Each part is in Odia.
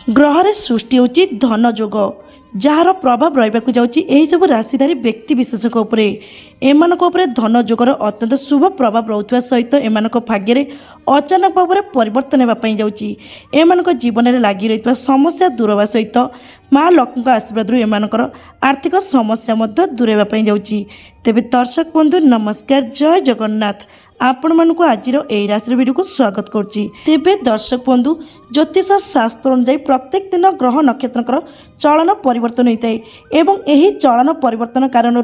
ग्रह सृष्टि होची धन जोग जार प्रभाव रहा जाऊँगी सब राशिधारी व्यक्ति विशेषक एमानक धन जोगर अत्यंत शुभ प्रभाव रोकवा सहित एम भाग्य अचानक भाव में परिवर्तन होगापी जाऊँगी एम जीवन में लगी रही समस्या दूर होगा सहित माँ लक्ष्मी आशीर्वाद एम आर्थिक समस्या दूर होगापी जाऊँगी। तेबे दर्शक बंधु नमस्कार, जय जगन्नाथ। आपण मानक आज राशि वीडियो को स्वागत करुच्ची। तेबे दर्शक बंधु ज्योतिष शास्त्र अनुसार प्रत्येक दिन ग्रह नक्षत्र चलन परिवर्तन होता है एवं यही चलन परिवर्तन कारण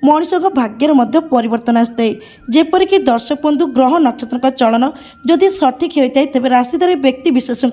मनुष्य भाग्यर मध्य परिवर्तन आसता है। जेपरिक दर्शक बंधु ग्रह नक्षत्र चलन जदि सठिक होता है तेज राशिधारी व्यक्ति विशेषों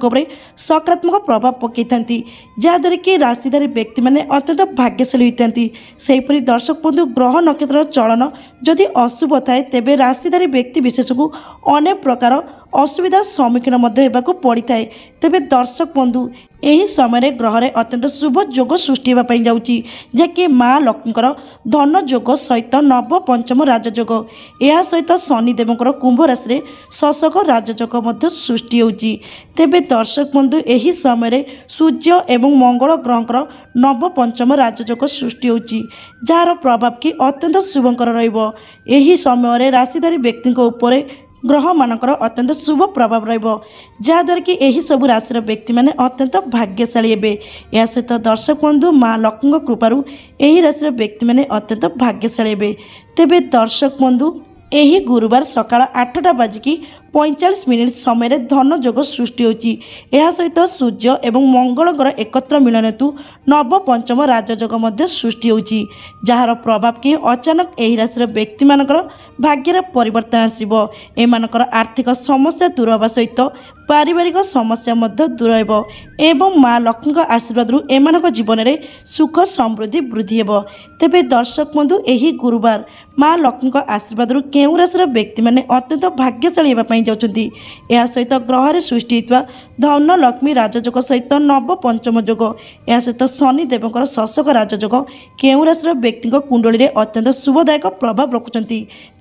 सकारात्मक प्रभाव पकई था जहाँद्वारा कि राशिधारी व्यक्ति मैंने अत्यंत भाग्यशाली होता है। सेहीपरि दर्शक बंधु ग्रह नक्षत्र चलन जदि अशुभ थाए तेज राशिधारी व्यक्ति विशेष को अनेक प्रकार असुविधार सम्मुखीन होगाक पड़ी था। तेबे दर्शक बंधु यही समय ग्रह में अत्यंत शुभ जोग सृष्टि होगापी जाऊँगी जहाँकि माँ लक्ष्मीकर धन जोग सहित नव पंचम राजयोग यह सहित शनिदेवर कुंभ राशि में शशक राजयोग सृष्टि होगी। तेबे दर्शक बंधु यही समय सूर्य एवं मंगल ग्रहकर नव पंचम राजयोग सृष्टि होगी जार प्रभाव कि अत्यंत शुभकर रही समय राशिधारी व्यक्ति ग्रह मानकर अत्यंत शुभ प्रभाव रहाद्वारा कि यही सब राशि व्यक्ति मैंने अत्यंत भाग्यशाली हे। यह सहित दर्शक बंधु माँ लक्ष्मी कृपारू यही राशि व्यक्ति मैंने अत्यंत भाग्यशाली हे। तेबे दर्शक बंधु यही गुरुवार सकाळ 8टा बाजिकी 45 समय धन जोग सृष्टि होची। यह सहित सूर्य एवं मंगल ग्रह एकत्र मिलन हेतु नव पंचम राजयोग सृष्टि होची जार प्रभाव कि अचानक यही राशि व्यक्ति मानकर भाग्यर परिवर्तन आसब एमानकर आर्थिक समस्या दूर होगा सहित पारिवारिक समस्या दूर हो एवं माँ लक्ष्मी आशीर्वाद एम जीवन में सुख समृद्धि वृद्धि हो। तेबे दर्शक बंधु यही गुरुवार माँ लक्ष्मी आशीर्वाद केउं राशि व्यक्ति मैंने अत्यंत भाग्यशाली होगापी जाऊँगी। यह सहित ग्रह में सृष्टि होता धन लक्ष्मी राजयोग सहित नव पंचम जोग यह सहित शनिदेवर शशक राजयोग केउं राशि व्यक्ति कुंडली में अत्यंत शुभदायक प्रभाव रखुंट।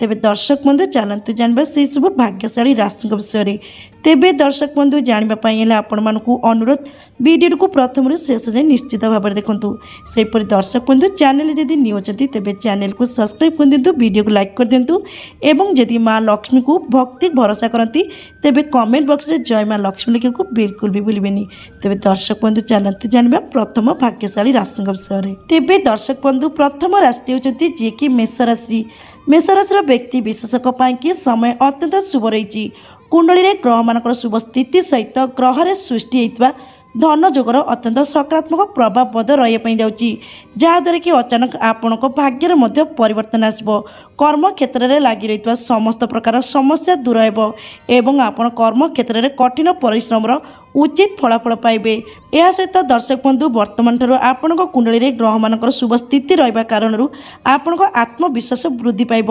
तेबे दर्शक बंधु चलते जानवा से सब भाग्यशाली राशि विषय। तेबे दर्शक बंधु जानापी आपण मानक अनुरोध वीडियो को प्रथम शेष जाए निश्चित भाव में देखूँ। सेपरी दर्शक बंधु चैनल जदि न्यू अच्छी तेज चैनल को सब्सक्राइब कर दिंतु, वीडियो को लाइक कर दिंतु एवं जदि माँ लक्ष्मी को भक्ति भरोसा करती तेबे कमेंट बॉक्स में जय माँ लक्ष्मी लिखा को बिल्कुल भी भूलें। तेबे दर्शक बंधु चलते जानवा प्रथम भाग्यशाली राशि विषय। तेबे दर्शक बंधु प्रथम राशि होती जी कि मेष राशि। मेष राशि व्यक्ति विशेषक कि समय अत्यंत शुभ रही। कुंडली में ग्रह मानकर शुभ स्थिति सहित ग्रह में सृष्टि होता धन जोगर अत्यंत सकारात्मक प्रभाव रही जाऊँगी जहाँद्वारा कि अचानक आपण भाग्यर परिवर्तन आसब। कर्म क्षेत्र में लगी रही समस्त प्रकार समस्या दूर हो एवं आपण कर्म क्षेत्र में कठिन परिश्रम उचित फलाफल पाइबे। यह सहित दर्शक बंधु वर्तमान ठार आपण कुंडली में ग्रह मानकर शुभ स्थिति रहा कारण आपण आत्मविश्वास वृद्धि पाइब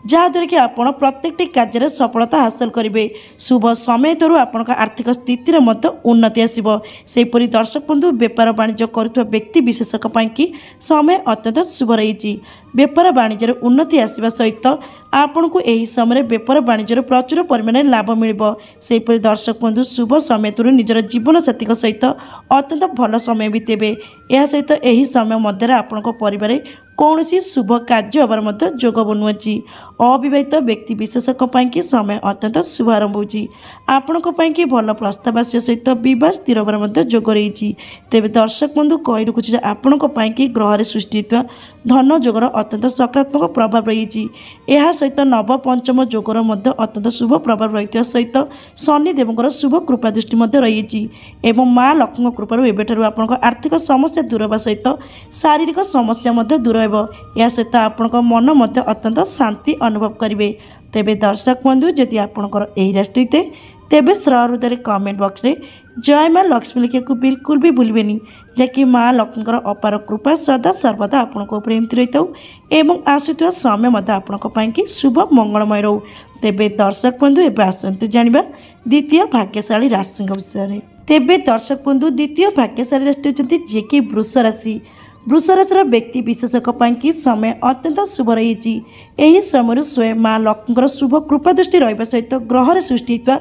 जहाँद्वारा कि आपण प्रत्येक कार्य सफलता हासिल करेंगे। शुभ समय तरु आपण आर्थिक स्थिति उन्नति आसब। सेहीपरि दर्शक बंधु बेपार वाणिज्य करुवा व्यक्ति विशेषक कि समय अत्यंत शुभ रही। बेपार वाणिज्य उन्नति आसवा सहित आपण को यही समय बेपार वाणिज्य प्रचुर परिमाण लाभ मिल। सेहीपरि दर्शक बंधु शुभ समय तरु निजर जीवन साथी सहित अत्यंत भल समय बीतेबे। यह सहित यही समय मध्य आपण परिवार कौन शुभ कार्य होबार जोग बनुची। अविवाहित व्यक्ति विशेषक कि समय अत्यंत शुभारंभ होची। आपण कि भल प्रस्ताव आसिया सहित बह स्थिर होबार जोग रही। तेबे दर्शक बंधु कही रखुच्छे आपण कि ग्रह में सृष्टि होता धन जोगर अत्यंत सकारात्मक प्रभाव रही। यह सहित नव पंचम जोगर अत्यंत शुभ प्रभाव रही सहित शनिदेवर शुभ कृपा दृष्टि रही एवं माँ लक्ष्मी कृपारू एबेठारू आपण आर्थिक समस्या दूर होगा सहित शारीरिक समस्या दूर हो। यह सहित आपण मन अत्यंत शांति अनुभव करेंगे। तेबे दर्शक बंधु जदि आपणकर यही राशि होते तेबे सहृदय कमेंट बॉक्स में जय माँ लक्ष्मी लिखा को बिल्कुल भी भूलें जहाँकि माँ लक्ष्मी अपार कृपा सदा सर्वदा आपण एमती रही था एवं आसुवा समय आपण शुभ मंगलमय रो। तेबे दर्शक बंधु एवं आसतु जाना द्वितीय भाग्यशाली राशि विषय। तेबे दर्शक बंधु द्वितीय भाग्यशाली राशि होती जी कि वृष राशि। वृष राशि व्यक्ति विशेषक कि समय अत्यंत शुभ रही। यही समय स्वयं माँ लक्ष्मी शुभ कृपा दृष्टि रहा सहित ग्रह में सृष्टि होता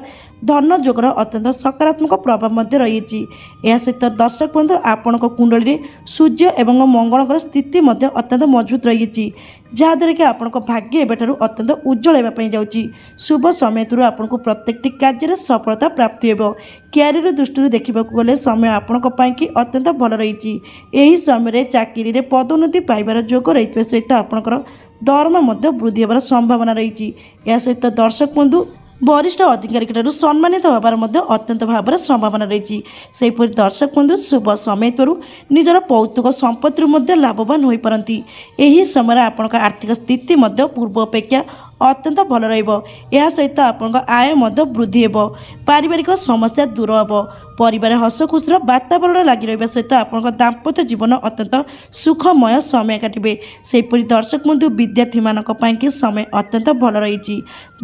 ଧନ ଯୋଗର ଅତ୍ୟନ୍ତ ସକାରାତ୍ମକ ପ୍ରଭାବ ମଧ୍ୟ ରହିଛି। ଏହା ସହିତ ଦର୍ଶକ ବନ୍ଧୁ ଆପଣଙ୍କ କୁଣ୍ଡଳୀରେ ସୂର୍ଯ୍ୟ ଏବଂ ମଙ୍ଗଳଙ୍କର ସ୍ଥିତି ମଧ୍ୟ ଅତ୍ୟନ୍ତ ମଜବୁତ ରହିଛି, ଯାହାଦ୍ୱାରା କି ଆପଣଙ୍କ ଭାଗ୍ୟ ଏବେଠାରୁ ଅତ୍ୟନ୍ତ ଉଜ୍ଜଳ ହେବା ପାଇଁ ଯାଉଛି। ଶୁଭ ସମୟରୁ ଆପଣଙ୍କୁ ପ୍ରତ୍ୟେକଟି କାର୍ଯ୍ୟରେ ସଫଳତା ପ୍ରାପ୍ତି ହେବ। କ୍ୟାରିୟର ଦୃଷ୍ଟିରୁ ଦେଖିବାକୁ ଗଲେ ସମୟ ଆପଣଙ୍କ ପାଇଁକି ଅତ୍ୟନ୍ତ ଭଲ ରହିଛି। ଏହି ସମୟରେ ଚାକିରିରେ ପଦୋନ୍ନତି ପାଇବାର ଯୋଗ ରହିଥିବା ସହିତ ଆପଣଙ୍କର ଦରମା ମଧ୍ୟ ବୃଦ୍ଧି ହେବାର ସମ୍ଭାବନା ରହିଛି। ଏହା ସହିତ ଦର୍ଶକ ବନ୍ଧୁ ବରିଷ୍ଠ ଅଧିକାରୀଙ୍କଠାରୁ ସମ୍ମାନିତ ହେବାର ମଧ୍ୟ ଅତ୍ୟନ୍ତ ଭାବରେ ସମ୍ଭାବନା ରହିଛି। ସେହିପରି ଦର୍ଶକ ବନ୍ଧୁ ଶୁଭ ସମୟରୁ ନିଜର ପୌତୁକ ସମ୍ପତ୍ତିରୁ ମଧ୍ୟ ଲାଭବାନ ହୋଇପାରନ୍ତି। ଏହି ସମୟରେ ଆପଣଙ୍କ ଆର୍ଥିକ ସ୍ଥିତି ମଧ୍ୟ ପୂର୍ବ ଅପେକ୍ଷା ଅତ୍ୟନ୍ତ ଭଲ ରହିବ। ଏହା ସହିତ ଆପଣଙ୍କ ଆୟ ମଧ୍ୟ ବୃଦ୍ଧି ହେବ। ପାରିବାରିକ ସମସ୍ୟା ଦୂର ହେବ। ପରିବାର ହସ ଖୁସିର ବାତାବରଣ ଲାଗି ରହିବା ସହିତ ଆପଣଙ୍କ ଦାମ୍ପତ୍ୟ ଜୀବନ ଅତ୍ୟନ୍ତ ସୁଖମୟ ସମୟ କାଟିବେ। ସେହିପରି ଦର୍ଶକ ବନ୍ଧୁ ବିଦ୍ୟାର୍ଥୀମାନଙ୍କ ପାଇଁକି ସମୟ ଅତ୍ୟନ୍ତ ଭଲ ରହିଛି।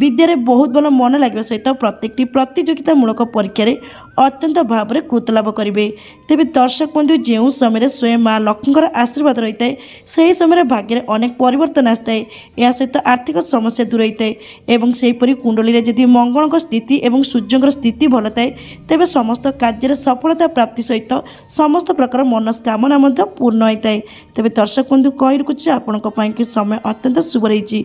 ବିଦ୍ୟାରେ ବହୁତ ଭଲ ମନ ଲାଗିବା ସହିତ ପ୍ରତ୍ୟେକଟି ପ୍ରତିଯୋଗିତାମୂଳକ ପରୀକ୍ଷାରେ ଅତ୍ୟନ୍ତ ଭାବରେ କୃତ ଲାଭ କରିବେ। ତେବେ ଦର୍ଶକ ବନ୍ଧୁ ଯେଉଁ ସମୟରେ ସ୍ୱୟଂ ମା ଲକ୍ଷ୍ମୀଙ୍କର ଆଶୀର୍ବାଦ ରହିଥାଏ, ସେହି ସମୟରେ ଭାଗ୍ୟରେ ଅନେକ ପରିବର୍ତ୍ତନ ଆସିଥାଏ। ଏହା ସହିତ ଆର୍ଥିକ ସମସ୍ୟା ଦୂର ହୋଇଥାଏ ଏବଂ ସେହିପରି କୁଣ୍ଡଳୀରେ ଯଦି ମଙ୍ଗଳଙ୍କ ସ୍ଥିତି ଏବଂ ସୂର୍ଯ୍ୟଙ୍କର ସ୍ଥିତି ଭଲ ଥାଏ, ତେବେ ସମସ୍ତ କାର୍ଯ୍ୟରେ ସଫଳତା ପ୍ରାପ୍ତି ସହିତ ସମସ୍ତ ପ୍ରକାର ମନସ୍କାମନା ମଧ୍ୟ ପୂର୍ଣ୍ଣ ହୋଇଥାଏ। ତେବେ ଦର୍ଶକ ବନ୍ଧୁ କହି ରଖୁଛି ଆପଣଙ୍କ ପାଇଁକି ସମୟ ଅତ୍ୟନ୍ତ ଶୁଭ ରହିଛି।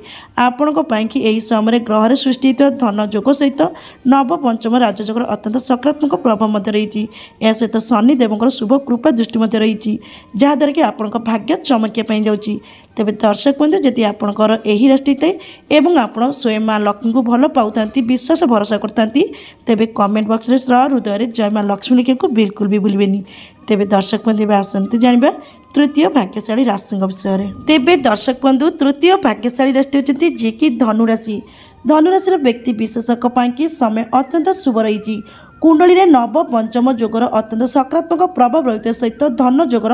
ଆପଣଙ୍କ ପାଇଁକି ଏହି ସମୟରେ ଗ୍ରହରେ ସୃଷ୍ଟି ହୋଇଥିବା ଧନ ଯୋଗ ସହିତ ନବପଞ୍ଚମ ରାଜଯୋଗର ଅତ୍ୟନ୍ତ ସକାରାତ୍ମକ ପ୍ରଭାବ ମଧ୍ୟ ରହିଛି। ଏହା ସହିତ ଶନିଦେବଙ୍କର ଶୁଭ କୃପା ଦୃଷ୍ଟି ମଧ୍ୟ ରହିଛି, ଯାହାଦ୍ୱାରା କି ଆପଣଙ୍କ ଭାଗ୍ୟ ଚମକିବା ପାଇଁ ଯାଉଛି। ତେବେ ଦର୍ଶକ ବନ୍ଧୁ ଯଦି ଆପଣଙ୍କର ଏହି ରାଶି ଥାଏ ଏବଂ ଆପଣ ସ୍ୱୟଂ ମା ଲକ୍ଷ୍ମୀଙ୍କୁ ଭଲ ପାଉଥାନ୍ତି, ବିଶ୍ୱାସ ଭରସା କରିଥାନ୍ତି, ତେବେ କମେଣ୍ଟ ବକ୍ସରେ ହୃଦୟରେ ଜୟ ମା ଲକ୍ଷ୍ମୀ ଲେଖିବାକୁ ବିଲକୁଲ ବି ଭୁଲିବେନି। ତେବେ ଦର୍ଶକ ବନ୍ଧୁ ଏବେ ଆସନ୍ତୁ ଜାଣିବା ତୃତୀୟ ଭାଗ୍ୟଶାଳୀ ରାଶିଙ୍କ ବିଷୟରେ। ତେବେ ଦର୍ଶକ ବନ୍ଧୁ ତୃତୀୟ ଭାଗ୍ୟଶାଳୀ ରାଶି ହେଉଛନ୍ତି ଯିଏକି ଧନୁରାଶି। ଧନୁରାଶିର ବ୍ୟକ୍ତି ବିଶେଷଙ୍କ ପାଇଁକି ସମୟ ଅତ୍ୟନ୍ତ ଶୁଭ ରହିଛି। କୁଣ୍ଡଳୀରେ ନବପଞ୍ଚମ ଯୋଗର ଅତ୍ୟନ୍ତ ସକାରାତ୍ମକ ପ୍ରଭାବ ରହିଥିବା ସହିତ ଧନ ଯୋଗର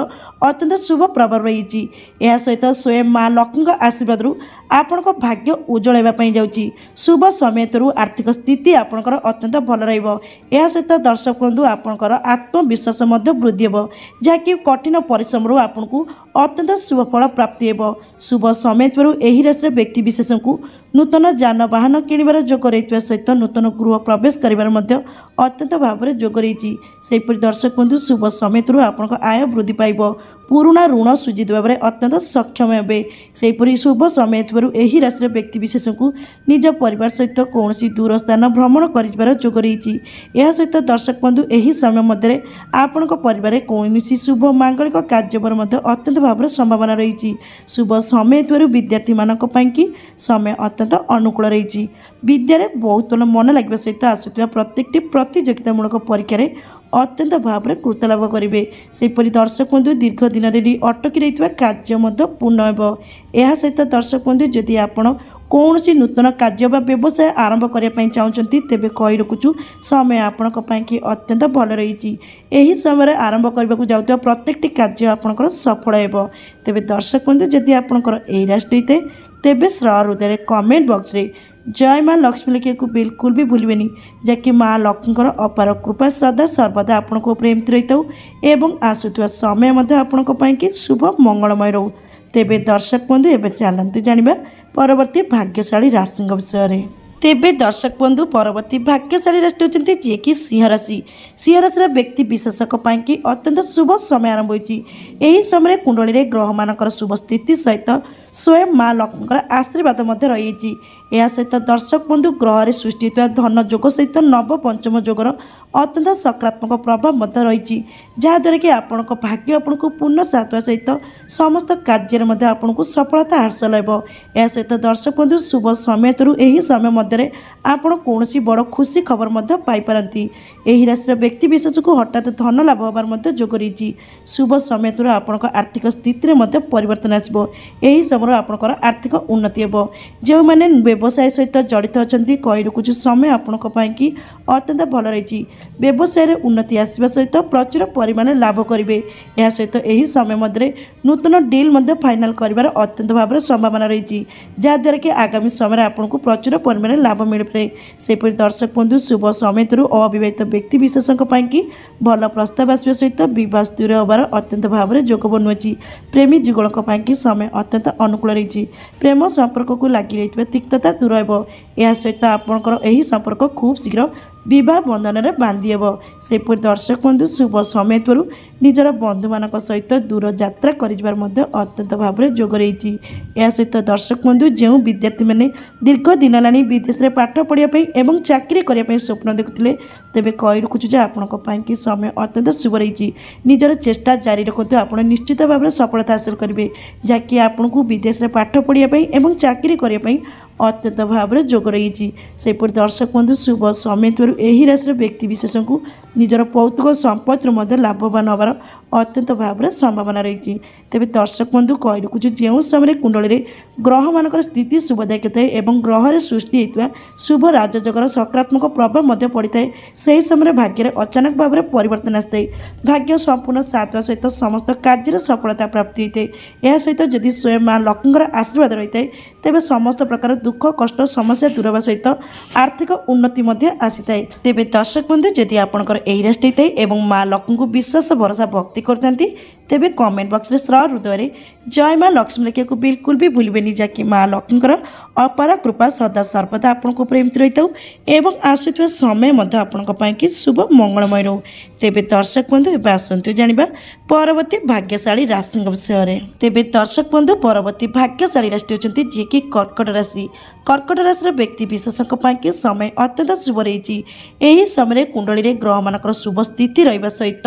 ଅତ୍ୟନ୍ତ ଶୁଭ ପ୍ରଭାବ ରହିଛି। ଏହା ସହିତ ସ୍ୱୟଂ ମା ଲକ୍ଷ୍ମୀଙ୍କ ଆଶୀର୍ବାଦରୁ ଆପଣଙ୍କ ଭାଗ୍ୟ ଉଜ୍ଜଳ ହେବା ପାଇଁ ଯାଉଛି। ଶୁଭ ସମୟରୁ ଆର୍ଥିକ ସ୍ଥିତି ଆପଣଙ୍କର ଅତ୍ୟନ୍ତ ଭଲ ରହିବ। ଏହା ସହିତ ଦର୍ଶକ ବନ୍ଧୁ ଆପଣଙ୍କର ଆତ୍ମବିଶ୍ୱାସ ମଧ୍ୟ ବୃଦ୍ଧି ହେବ, ଯାହାକି କଠିନ ପରିଶ୍ରମରୁ ଆପଣଙ୍କୁ ଅତ୍ୟନ୍ତ ଶୁଭ ଫଳ ପ୍ରାପ୍ତି ହେବ। ଶୁଭ ସମୟରୁ ଏହି ରାଶିର ବ୍ୟକ୍ତି ବିଶେଷଙ୍କୁ ନୂତନ ଯାନବାହନ କିଣିବାର ଯୋଗ ରହିଥିବା ସହିତ ନୂତନ ଗୃହ ପ୍ରବେଶ କରିବାର ମଧ୍ୟ ଅତ୍ୟନ୍ତ ଭାବରେ ଯୋଗ ରହିଛି। ସେହିପରି ଦର୍ଶକ ବନ୍ଧୁ ଶୁଭ ସମୟରୁ ଆପଣଙ୍କ ଆୟ ବୃଦ୍ଧି ପାଇବ। ପୁରୁଣା ଋଣ ସୁଝି ଦେବାରେ ଅତ୍ୟନ୍ତ ସକ୍ଷମ ହେବେ। ସେହିପରି ଶୁଭ ସମୟ ଥିବାରୁ ଏହି ରାଶିର ବ୍ୟକ୍ତି ବିଶେଷଙ୍କୁ ନିଜ ପରିବାର ସହିତ କୌଣସି ଦୂର ସ୍ଥାନ ଭ୍ରମଣ କରିଯିବାର ଯୋଗ ରହିଛି। ଏହା ସହିତ ଦର୍ଶକ ବନ୍ଧୁ ଏହି ସମୟ ମଧ୍ୟରେ ଆପଣଙ୍କ ପରିବାରରେ କୌଣସି ଶୁଭ ମାଙ୍ଗଳିକ କାର୍ଯ୍ୟର ମଧ୍ୟ ଅତ୍ୟନ୍ତ ଭାବରେ ସମ୍ଭାବନା ରହିଛି। ଶୁଭ ସମୟ ଥିବାରୁ ବିଦ୍ୟାର୍ଥୀମାନଙ୍କ ପାଇଁକି ସମୟ ଅତ୍ୟନ୍ତ ଅନୁକୂଳ ରହିଛି। ବିଦ୍ୟାରେ ବହୁତ ଭଲ ମନ ଲାଗିବା ସହିତ ଆସୁଥିବା ପ୍ରତ୍ୟେକଟି ପ୍ରତିଯୋଗିତାମୂଳକ ପରୀକ୍ଷାରେ ଅତ୍ୟନ୍ତ ଭାବରେ କୃତ ଲାଭ କରିବେ। ସେହିପରି ଦର୍ଶକ ବନ୍ଧୁ ଦୀର୍ଘ ଦିନରେ ଅଟକି ରହିଥିବା କାର୍ଯ୍ୟ ମଧ୍ୟ ପୂର୍ଣ୍ଣ ହେବ। ଏହା ସହିତ ଦର୍ଶକ ବନ୍ଧୁ ଯଦି ଆପଣ କୌଣସି ନୂତନ କାର୍ଯ୍ୟ ବା ବ୍ୟବସାୟ ଆରମ୍ଭ କରିବା ପାଇଁ ଚାହୁଁଛନ୍ତି, ତେବେ କହି ରଖୁଛୁ ସମୟ ଆପଣଙ୍କ ପାଇଁକି ଅତ୍ୟନ୍ତ ଭଲ ରହିଛି। ଏହି ସମୟରେ ଆରମ୍ଭ କରିବାକୁ ଯାଉଥିବା ପ୍ରତ୍ୟେକଟି କାର୍ଯ୍ୟ ଆପଣଙ୍କର ସଫଳ ହେବ। ତେବେ ଦର୍ଶକ ବନ୍ଧୁ ଯଦି ଆପଣଙ୍କର ଏହି ରାଶି ହୋଇଥାଏ, ତେବେ ହୃଦୟରେ କମେଣ୍ଟ ବକ୍ସରେ ଜୟ ମା ଲକ୍ଷ୍ମୀ ଲେଖିବାକୁ ବିଲକୁଲ ବି ଭୁଲିବେନି, ଯାହାକି ମା ଲକ୍ଷ୍ମୀଙ୍କର ଅପାର କୃପା ସଦା ସର୍ବଦା ଆପଣଙ୍କ ଉପରେ ଏମିତି ରହିଥାଉ ଏବଂ ଆସୁଥିବା ସମୟ ମଧ୍ୟ ଆପଣଙ୍କ ପାଇଁକି ଶୁଭ ମଙ୍ଗଳମୟ ରହୁ। ତେବେ ଦର୍ଶକ ବନ୍ଧୁ ଏବେ ଚାଲନ୍ତୁ ଜାଣିବା ପରବର୍ତ୍ତୀ ଭାଗ୍ୟଶାଳୀ ରାଶିଙ୍କ ବିଷୟରେ। ତେବେ ଦର୍ଶକ ବନ୍ଧୁ ପରବର୍ତ୍ତୀ ଭାଗ୍ୟଶାଳୀ ରାଶି ହେଉଛନ୍ତି ଯିଏକି ସିଂହ ରାଶି। ସିଂହ ରାଶିର ବ୍ୟକ୍ତି ବିଶେଷଙ୍କ ପାଇଁକି ଅତ୍ୟନ୍ତ ଶୁଭ ସମୟ ଆରମ୍ଭ ହୋଇଛି। ଏହି ସମୟରେ କୁଣ୍ଡଳୀରେ ଗ୍ରହମାନଙ୍କର ଶୁଭ ସ୍ଥିତି ସହିତ ସ୍ୱୟଂ ମା ଲକ୍ଷ୍ମୀଙ୍କର ଆଶୀର୍ବାଦ ମଧ୍ୟ ରହିଛି। ଏହା ସହିତ ଦର୍ଶକ ବନ୍ଧୁ ଗ୍ରହରେ ସୃଷ୍ଟି ହୋଇଥିବା ଧନ ଯୋଗ ସହିତ ନବପଞ୍ଚମ ଯୋଗର ଅତ୍ୟନ୍ତ ସକାରାତ୍ମକ ପ୍ରଭାବ ମଧ୍ୟ ରହିଛି, ଯାହାଦ୍ୱାରା କି ଆପଣଙ୍କ ଭାଗ୍ୟ ଆପଣଙ୍କୁ ପୂର୍ଣ୍ଣ ସାଥ ଦେବା ସହିତ ସମସ୍ତ କାର୍ଯ୍ୟରେ ମଧ୍ୟ ଆପଣଙ୍କୁ ସଫଳତା ହାସଲ ହେବ। ଏହା ସହିତ ଦର୍ଶକ ବନ୍ଧୁ ଶୁଭ ସମୟରୁ ଏହି ସମୟ ମଧ୍ୟରେ ଆପଣ କୌଣସି ବଡ଼ ଖୁସି ଖବର ମଧ୍ୟ ପାଇପାରନ୍ତି। ଏହି ରାଶିର ବ୍ୟକ୍ତି ବିଶେଷକୁ ହଠାତ୍ ଧନ ଲାଭ ହେବାର ମଧ୍ୟ ଯୋଗ ରହିଛି। ଶୁଭ ସମୟରୁ ଆପଣଙ୍କ ଆର୍ଥିକ ସ୍ଥିତିରେ ମଧ୍ୟ ପରିବର୍ତ୍ତନ ଆସିବ। ଏହି ସମୟରେ ଆପଣଙ୍କର ଆର୍ଥିକ ଉନ୍ନତି ହେବ। ଯେଉଁମାନେ ବ୍ୟବସାୟ ସହିତ ଜଡ଼ିତ ଅଛନ୍ତି, କହି ରଖୁଛୁ ସମୟ ଆପଣଙ୍କ ପାଇଁକି ଅତ୍ୟନ୍ତ ଭଲ ରହିଛି। ବ୍ୟବସାୟରେ ଉନ୍ନତି ଆସିବା ସହିତ ପ୍ରଚୁର ପରିମାଣରେ ଲାଭ କରିବେ। ଏହା ସହିତ ଏହି ସମୟ ମଧ୍ୟରେ ନୂତନ ଡିଲ୍ ମଧ୍ୟ ଫାଇନାଲ କରିବାର ଅତ୍ୟନ୍ତ ଭାବରେ ସମ୍ଭାବନା ରହିଛି, ଯାହାଦ୍ୱାରା କି ଆଗାମୀ ସମୟରେ ଆପଣଙ୍କୁ ପ୍ରଚୁର ପରିମାଣରେ ଲାଭ ମିଳିପାରେ। ସେହିପରି ଦର୍ଶକ ବନ୍ଧୁ ଶୁଭ ସମୟରୁ ଅବିବାହିତ ବ୍ୟକ୍ତି ବିଶେଷଙ୍କ ପାଇଁକି ଭଲ ପ୍ରସ୍ତାବ ଆସିବା ସହିତ ବିବାହ ସ୍ଥିର ହେବାର ଅତ୍ୟନ୍ତ ଭାବରେ ଯୋଗ ବନୁଅଛି। ପ୍ରେମୀ ଯୁଗଳଙ୍କ ପାଇଁକି ସମୟ ଅତ୍ୟନ୍ତ ଅନୁକୂଳ ରହିଛି। ପ୍ରେମ ସମ୍ପର୍କକୁ ଲାଗି ରହିଥିବା ତିକ୍ତତା ଦୂର ହେବ। ଏହା ସହିତ ଆପଣଙ୍କର ଏହି ସମ୍ପର୍କ ଖୁବ୍ ଶୀଘ୍ର विवाह बंधन में बांधि हेब। सेपरि दर्शक बंधु शुभ समय थरू निजर बंधु मान सहित दूर यात्रा कर अत्यंत भाव में जोग रही। या सहित दर्शक बंधु जो विद्यार्थी मैंने दीर्घ दिन लानी विदेश में पाठ पढ़ाई और चाकरी करने स्वप्न देखुते तेज कही रखुचु आपण कि समय अत्यंत शुभ रही। निजर चेष्टा जारी रखते आप निश्चित भाव में सफलता हासिल करेंगे जहाँकि आपन को विदेश में पाठ पढ़ाई और चाकरी करने अत्यंत भाव में जोग रही। सेपरि दर्शक बंधु शुभ समय थरू यही राशि व्यक्ति विशेष को निजर पौतुक संपत्ति लाभवान हबार अत्यंत भाव में संभावना रही। तेज दर्शक बंधु कही रखुचु जो समय कुंडली में ग्रह मान स्थिति शुभदायक थाए और ग्रह सृष्टि होता शुभ राजयोगर सकारात्मक प्रभाव पड़ता है से समय भाग्य अचानक भाव में परिवर्तन आए भाग्य संपूर्ण साथ सहित समस्त कार्य सफलता प्राप्ति होता है। यह सहित जदि स्वयं माँ लक्ष्मी आशीर्वाद रही है तेज समस्त प्रकार दुख कष्ट समस्या दूर होगा सहित आर्थिक उन्नति आसी था। तेज दर्शक बंधु जदि आपंकर यही राशि थाए और माँ लक्ष्मी को विश्वास भरोसा भक्ति करते तेबे कमेंट बॉक्स रे श्र हृदय जय माँ लक्ष्मी लिखा को बिल्कुल भी भूलें जहाँकि माँ लक्ष्मी अपार कृपा सदा सर्वदा आपण एमती रही था एवं आसुवा समय आपण कि शुभ मंगलमय रो। तेबे दर्शक बंधु एवं आसतु जाना परवर्ती भाग्यशाली राशि विषय। तेबे दर्शक बंधु परवर्ती भाग्यशाली राशि होती जी कि कर्कट राशि। कर्कट राशि व्यक्ति विशेष कि समय अत्यंत शुभ रही। यही समय कुंडली में ग्रह मान शुभ स्थिति रहा सहित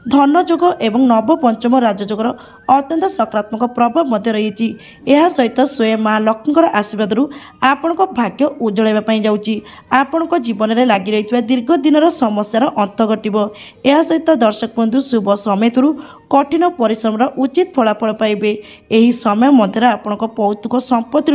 धन जोग और नव पंचम राजयोगर अत्यंत सकारात्मक प्रभाव रही। यह सहित स्वयं माँ लक्ष्मी आशीर्वाद आपण भाग्य उज्जवल जाऊँगी। आपण जीवन में लगी रही दीर्घ दिन समस्यार अंत घटव। यह सहित दर्शक बंधु शुभ समय थरू कठिन परिश्रम उचित फलाफल पाइबे। यही समय मध्य आपण पौतुक संपत्ति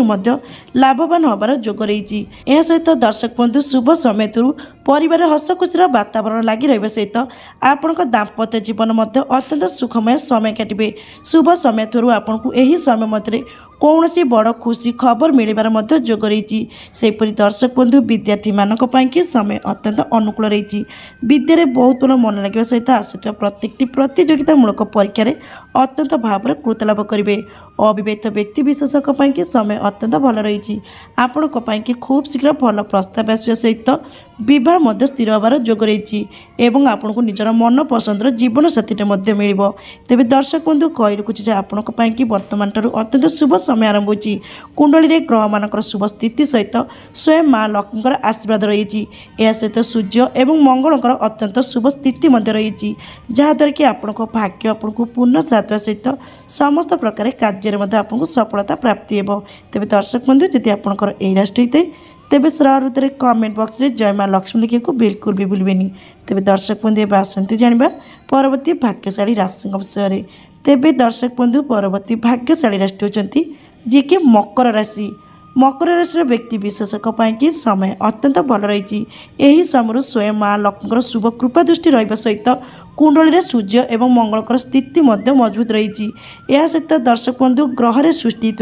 लाभवान हबार जोग रही। यह सहित दर्शक बंधु शुभ समय थरू परिवार हस खुशी वातावरण लगी रहा सहित आपण दाम्पत्य जीवन अत्यंत सुखमय समय काटे। शुभ समय थरू आपण को यही समय मध्य कौन सी बड़ खुशी खबर मिलबार जोग रही। सेपरि दर्शक बंधु विद्यार्थी मानक कि समय अत्यंत अनुकूल रही। विद्यारे बहुत बड़ मन लगे सहित आसुवा प्रत्येक प्रतियोगितामूलक परीक्षा अत्यंत भाव में कृतलाभ करेंगे। अविवाहित व्यक्ति विशेष कि समय अत्यंत भल रही। आपण कि खूब शीघ्र भल प्रस्ताव आसा सहित बहुत स्थिर हबार जोग रही और आपन को निजर मन पसंदर जीवन साथी मिल। तेज दर्शक बंधु कही रखुच्छे आपण कि वर्तमान ठार अत्यंत शुभ समय आरंभ होती। कुंडली में ग्रह मान शुभ स्थिति सहित स्वयं माँ लक्ष्मी आशीर्वाद रही। यह सहित सूर्य और मंगल अत्यंत शुभ स्थिति रही जहाँद्वारा कि आपण भाग्य आपन को पूर्ण साथ सहित समस्त प्रकार कार्य आपको सफलता प्राप्ति हो। तेज दर्शक बंधु जदि आपंकर यही राशि होता है तेज श्र हृदय कमेंट बॉक्स रे जय माँ लक्ष्मी लिखा को बिल्कुल भी भूलें। तेज दर्शक बंधु आसतु जाना परवर्ती भाग्यशाली राशि विषय। तेज दर्शक बंधु परवर्ती भाग्यशाली राशि होती जी कि मकर राशि। मकर राशि व्यक्ति विशेष कि समय अत्यंत भल रही। यही समय स्वयं माँ लक्ष्मी शुभ कृपा दृष्टि रहा सहित कुंडली में सूर्य और मंगल स्थिति मजबूत रही। यह सहित दर्शक बंधु ग्रह सृष्टि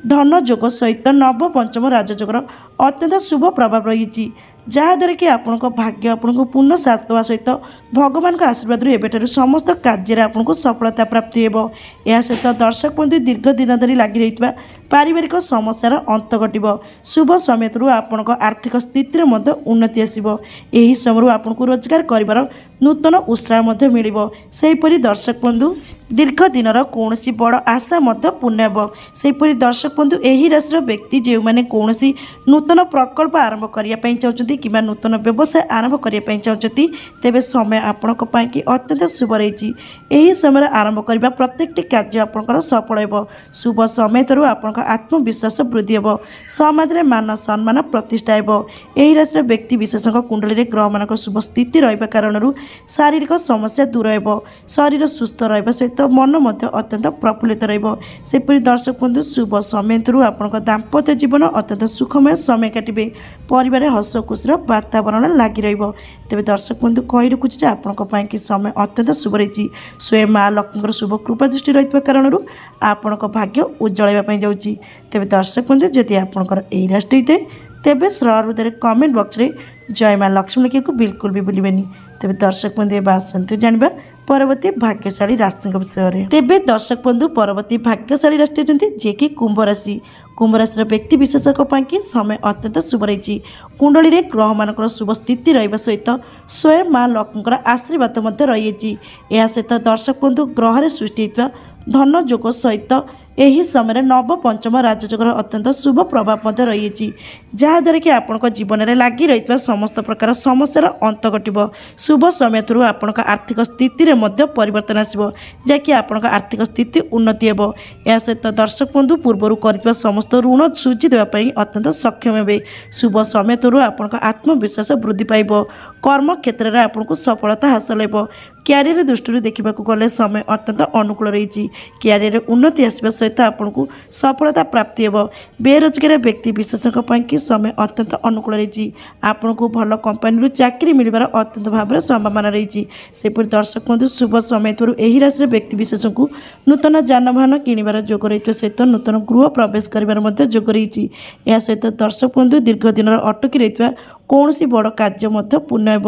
धन जोग सहित नव पंचम राजयोगर अत्यंत शुभ प्रभाव रही जहाँद्वारा कि आपण भाग्य आपको पूर्ण साथ देवा सहित भगवान आशीर्वाद एवं समस्त कार्य आपको सफलता प्राप्ति हो। यह सहित दर्शक बंधु दीर्घ दिन धरी लगी रही पारिवारिक समस्यार अंत घटव। शुभ समय आपण आर्थिक स्थिति उन्नति आसो। यही समय आपको रोजगार कर नूतन उत्साह मिल। सेहीपरि दर्शक बंधु दीर्घ दिनर कौन बड़ आशा पूर्ण हो। सेहीपरि दर्शक बंधु यही राशि व्यक्ति जो मैंने कौन नूतन प्रकल्प आरंभ करने चाहते कि नूतन व्यवसाय आरंभ करने चाहते तेज समय आपण कि अत्यंत शुभ रही। यही समय आरंभ करने प्रत्येक कार्य आपंकर सफल हो। शुभ समय थरू आप आत्मविश्वास वृद्धि हो। समाज में मान सम्मान प्रतिष्ठा हो। यही राशि व्यक्ति विशेष कुंडली में ग्रह मान शुभ स्थिति रहा कारण शारीरिक समस्या दूर हो। शरीर सुस्थ रहा सहित मन अत्यंत प्रफुल्लित रहीपरि दर्शक बंधु शुभ समय थरू आप दाम्पत्य जीवन अत्यंत सुखमय समय काटे। परिवार हस खुशी वातावरण लगी तेज दर्शक बंधु कही रखुच्छे आपण कि समय अत्यंत शुभ रही। स्वयं माँ लक्ष्मी शुभ कृपा दृष्टि रही कारण आपण भाग्य उज्जवल जाऊँगी। तेज दर्शक बंधु जदि आपंकर यही राशि होता है तेज श्र हृदय कमेंट बॉक्स रे जय माँ लक्ष्मी लिखा को बिल्कुल भी भूलें। तेज दर्शक बंधु आसतु जाना ପରବର୍ତ୍ତୀ ଭାଗ୍ୟଶାଳୀ ରାଶିଙ୍କ ବିଷୟରେ ତେବେ ଦର୍ଶକ ବନ୍ଧୁ ପରବର୍ତ୍ତୀ ଭାଗ୍ୟଶାଳୀ ରାଶି ଅଛନ୍ତି ଯିଏକି କୁମ୍ଭ ରାଶି। କୁମ୍ଭ ରାଶିର ବ୍ୟକ୍ତି ବିଶେଷଙ୍କ ପାଇଁ ସମୟ ଅତ୍ୟନ୍ତ ଶୁଭ ରହିଛି। କୁଣ୍ଡଳୀରେ ଗ୍ରହମାନଙ୍କର ଶୁଭ ସ୍ଥିତି ରହିବା ସହିତ ସ୍ୱୟଂ ମା ଲକ୍ଷ୍ମୀଙ୍କର ଆଶୀର୍ବାଦ ମଧ୍ୟ ରହିଛି। ଏହା ସହିତ ଦର୍ଶକ ବନ୍ଧୁ ଗ୍ରହରେ ସୃଷ୍ଟି ହୋଇଥିବା ଧନ ଯୋଗ ସହିତ ଏହି ସମୟରେ ନବ ପଞ୍ଚମ ରାଜଯୋଗର ଅତ୍ୟନ୍ତ ଶୁଭ ପ୍ରଭାବ ମଧ୍ୟ ରହିଛି, ଯାହାଦ୍ୱାରା କି ଆପଣଙ୍କ ଜୀବନରେ ଲାଗି ରହିଥିବା ସମସ୍ତ ପ୍ରକାର ସମସ୍ୟାର ଅନ୍ତ ଘଟିବ। ଶୁଭ ସମୟ ଥିରୁ ଆପଣଙ୍କ ଆର୍ଥିକ ସ୍ଥିତିରେ ମଧ୍ୟ ପରିବର୍ତ୍ତନ ଆସିବ, ଯାହାକି ଆପଣଙ୍କ ଆର୍ଥିକ ସ୍ଥିତି ଉନ୍ନତି ହେବ। ଏହା ସହିତ ଦର୍ଶକ ବନ୍ଧୁ ପୂର୍ବରୁ କରିଥିବା ସମସ୍ତ ଋଣ ସୁଝି ଦେବା ପାଇଁ ଅତ୍ୟନ୍ତ ସକ୍ଷମ ହେବେ। ଶୁଭ ସମୟ ଥିରୁ ଆପଣଙ୍କ ଆତ୍ମବିଶ୍ୱାସ ବୃଦ୍ଧି ପାଇବ। କର୍ମକ୍ଷେତ୍ରରେ ଆପଣଙ୍କୁ ସଫଳତା ହାସଲ ହେବ। କ୍ୟାରିୟର ଦୃଷ୍ଟିରୁ ଦେଖିବାକୁ ଗଲେ ସମୟ ଅତ୍ୟନ୍ତ ଅନୁକୂଳ ରହିଛି। କ୍ୟାରିୟରରେ ଉନ୍ନତି ଆସିବା ସହିତ ଆପଣଙ୍କୁ ସଫଳତା ପ୍ରାପ୍ତି ହେବ। ବେରୋଜଗାର ବ୍ୟକ୍ତି ବିଶେଷଙ୍କ ପାଇଁ ସମୟ ଅତ୍ୟନ୍ତ ଅନୁକୂଳ ରହିଛି। ଆପଣଙ୍କୁ ଭଲ କମ୍ପାନୀରୁ ଚାକିରି ମିଳିବାର ଅତ୍ୟନ୍ତ ଭାବରେ ସମ୍ଭାବନା ରହିଛି। ସେପରି ଦର୍ଶକ ବନ୍ଧୁ ଶୁଭ ସମୟ ଥିରୁ ଏହି ରାଶିର ବ୍ୟକ୍ତି ବିଶେଷଙ୍କୁ ନୂତନ ଯାନବାହନ କିଣିବାର ଯୋଗ ରହିଥିବା ସହିତ ନୂତନ ଗୃହ ପ୍ରବେଶ କରିବାର ମଧ୍ୟ ଯୋଗ ରହିଛି। ଏହା ସହିତ ଦର୍ଶକ ବନ୍ଧୁ ଦୀର୍ଘ ଦିନର ଅଟକି ରହିଥିବା କୌଣସି ବଡ଼ କାର୍ଯ୍ୟ ମଧ୍ୟ ପୂର୍ଣ୍ଣ ହେବ।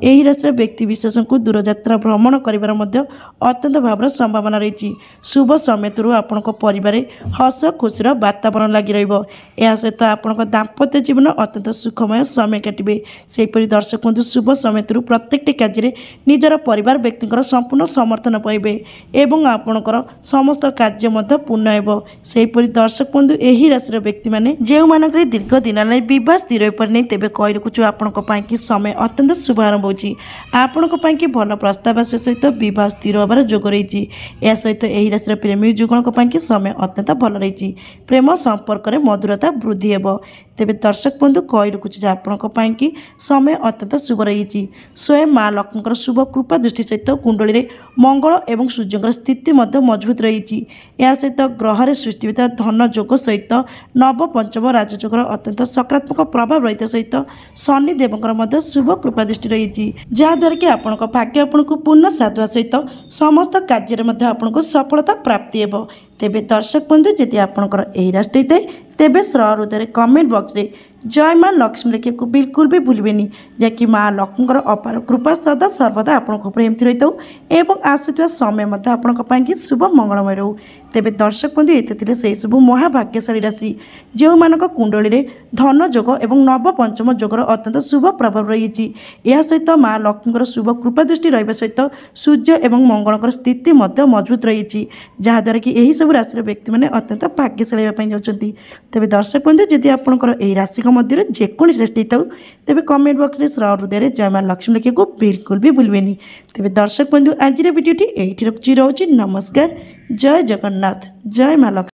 ଏହି ରାଶିର ବ୍ୟକ୍ତି ବିଶେଷଙ୍କୁ ଦୂରଯାତ୍ରା ଭ୍ରମଣ କରିବାର ମଧ୍ୟ ଅତ୍ୟନ୍ତ ଭାବରେ ସମ୍ଭାବନା ରହିଛି। ଶୁଭ ସମୟ ଥିରୁ ଆପଣଙ୍କ ପରିବାରରେ ହସ ଖୁସିର ବାତାବରଣ ଲାଗି ରହିବ। ଏହା ସହିତ ଆପଣଙ୍କ ଦାମ୍ପତ୍ୟ ଜୀବନ ଅତ୍ୟନ୍ତ ସୁଖମୟ ସମୟ କାଟିବେ। ସେହିପରି ଦର୍ଶକ ବନ୍ଧୁ ଶୁଭ ସମୟ ଥିରୁ ପ୍ରତ୍ୟେକଟି କାର୍ଯ୍ୟରେ ନିଜର ପରିବାର ବ୍ୟକ୍ତିଙ୍କର ସମ୍ପୂର୍ଣ୍ଣ ସମର୍ଥନ ପାଇବେ ଏବଂ ଆପଣଙ୍କର ସମସ୍ତ କାର୍ଯ୍ୟ ମଧ୍ୟ ପୂର୍ଣ୍ଣ ହେବ। ସେହିପରି ଦର୍ଶକ ବନ୍ଧୁ ଏହି ରାଶିର ବ୍ୟକ୍ତିମାନେ ଯେଉଁମାନଙ୍କର ଦୀର୍ଘ ଦିନ ହେଲାଣି ବିବାହ ସ୍ଥିର ହୋଇପାରିନି, ତେବେ କହି ରଖୁଛୁ ଆପଣଙ୍କ ପାଇଁ ସମୟ ଅତ୍ୟନ୍ତ ଶୁଭ ଆରମ୍ଭ ହେଉଛି। ଆପଣଙ୍କ ପାଇଁ ଭଲ ପ୍ରସ୍ତାବ ଆସିବା ସହିତ ବିବାହ ସ୍ଥିର ହେବାର ଯୋଗ ରହିଛି। ଏହା ସହିତ ଏହି ରାଶିର ପ୍ରେମୀ ଯୁଗଳଙ୍କ ପାଇଁ ସମୟ ଅତ୍ୟନ୍ତ ଭଲ ରହିଛି। ପ୍ରେମ ସମ୍ପର୍କରେ ମଧୁରତା ବୃଦ୍ଧି ହେବ। ତେବେ ଦର୍ଶକ ବନ୍ଧୁ କହି ରଖୁଛୁ ଯେ ଆପଣଙ୍କ ପାଇଁ ସମୟ ଅତ୍ୟନ୍ତ ଶୁଭ ରହିଛି। ସ୍ୱୟଂ ମା ଲକ୍ଷ୍ମୀଙ୍କର ଶୁଭ କୃପା ଦୃଷ୍ଟି ସହିତ କୁଣ୍ଡଳୀରେ ମଙ୍ଗଳ ଏବଂ ସୂର୍ଯ୍ୟଙ୍କର ସ୍ଥିତି ମଧ୍ୟ ମଜବୁତ ରହିଛି। ଏହା ସହିତ ଗ୍ରହରେ ସୃଷ୍ଟି ହୋଇଥିବା ଧନ ଯୋଗ ସହିତ ନବ ପଞ୍ଚମ ରାଜଯୋଗର ଅତ୍ୟନ୍ତ ସକାରାତ୍ମକ ପ୍ରଭାବ ରହିଥିବା ସହିତ ଶନି ଦେବଙ୍କର ମଧ୍ୟ ଶୁଭ କୃପା ଦୃଷ୍ଟି ରହିଛି, ଯାହାଦ୍ୱାରା କି ଆପଣଙ୍କ ଭାଗ୍ୟ ଆପଣଙ୍କୁ ପୂର୍ଣ୍ଣ ସାଥ ଦେବା ସହିତ ସମସ୍ତ କାର୍ଯ୍ୟରେ ମଧ୍ୟ ଆପଣଙ୍କୁ ସଫଳତା ପ୍ରାପ୍ତି ହେବ। ତେବେ ଦର୍ଶକ ବନ୍ଧୁ ଯଦି ଆପଣଙ୍କର ଏହି ରାଶି ହୋଇଥାଏ ତେବେ ହୃଦୟରେ କମେଣ୍ଟ ବକ୍ସରେ ଜୟ ମା ଲକ୍ଷ୍ମୀ ଲେଖିବାକୁ ବିଲକୁଲ ବି ଭୁଲିବେନି, ଯାହାକି ମା ଲକ୍ଷ୍ମୀଙ୍କର ଅପାର କୃପା ସଦା ସର୍ବଦା ଆପଣଙ୍କ ଉପରେ ଏମିତି ରହିଥାଉ ଏବଂ ଆସୁଥିବା ସମୟ ମଧ୍ୟ ଆପଣଙ୍କ ପାଇଁ ଶୁଭ ମଙ୍ଗଳମୟ ରହୁ। ତେବେ ଦର୍ଶକ ବନ୍ଧୁ ଏତେ ଥିଲେ ସେହି ସବୁ ମହାଭାଗ୍ୟଶାଳୀ ରାଶି ଯେଉଁମାନଙ୍କ କୁଣ୍ଡଳୀରେ ଧନ ଯୋଗ ଏବଂ ନବ ପଞ୍ଚମ ଯୋଗର ଅତ୍ୟନ୍ତ ଶୁଭ ପ୍ରଭାବ ରହିଛି। ଏହା ସହିତ ମା ଲକ୍ଷ୍ମୀଙ୍କର ଶୁଭ କୃପା ଦୃଷ୍ଟି ରହିବା ସହିତ ସୂର୍ଯ୍ୟ ଏବଂ ମଙ୍ଗଳଙ୍କର ସ୍ଥିତି ମଧ୍ୟ ମଜବୁତ ରହିଛି, ଯାହାଦ୍ୱାରା କି ଏହିସବୁ ରାଶିର ବ୍ୟକ୍ତିମାନେ ଅତ୍ୟନ୍ତ ଭାଗ୍ୟଶାଳୀ ହେବା ପାଇଁ ଯାଉଛନ୍ତି। ତେବେ ଦର୍ଶକ ବନ୍ଧୁ ଯଦି ଆପଣଙ୍କର ଏହି ରାଶିଙ୍କ ମଧ୍ୟରେ ଯେକୌଣସି ରାଶି ହେଇଥାଉ ତେବେ କମେଣ୍ଟ ବକ୍ସରେ ହୃଦୟରେ ଜୟ ମା ଲକ୍ଷ୍ମୀ ଲେଖିବାକୁ ବିଲକୁଲ ବି ଭୁଲିବେନି। ତେବେ ଦର୍ଶକ ବନ୍ଧୁ ଆଜିର ଭିଡ଼ିଓଟି ଏଇଠି ରହୁଛି। ନମସ୍କାର, ଜୟ ଜଗନ୍ନାଥ, ଜୟ ମା ଲକ୍ଷ୍ମୀ।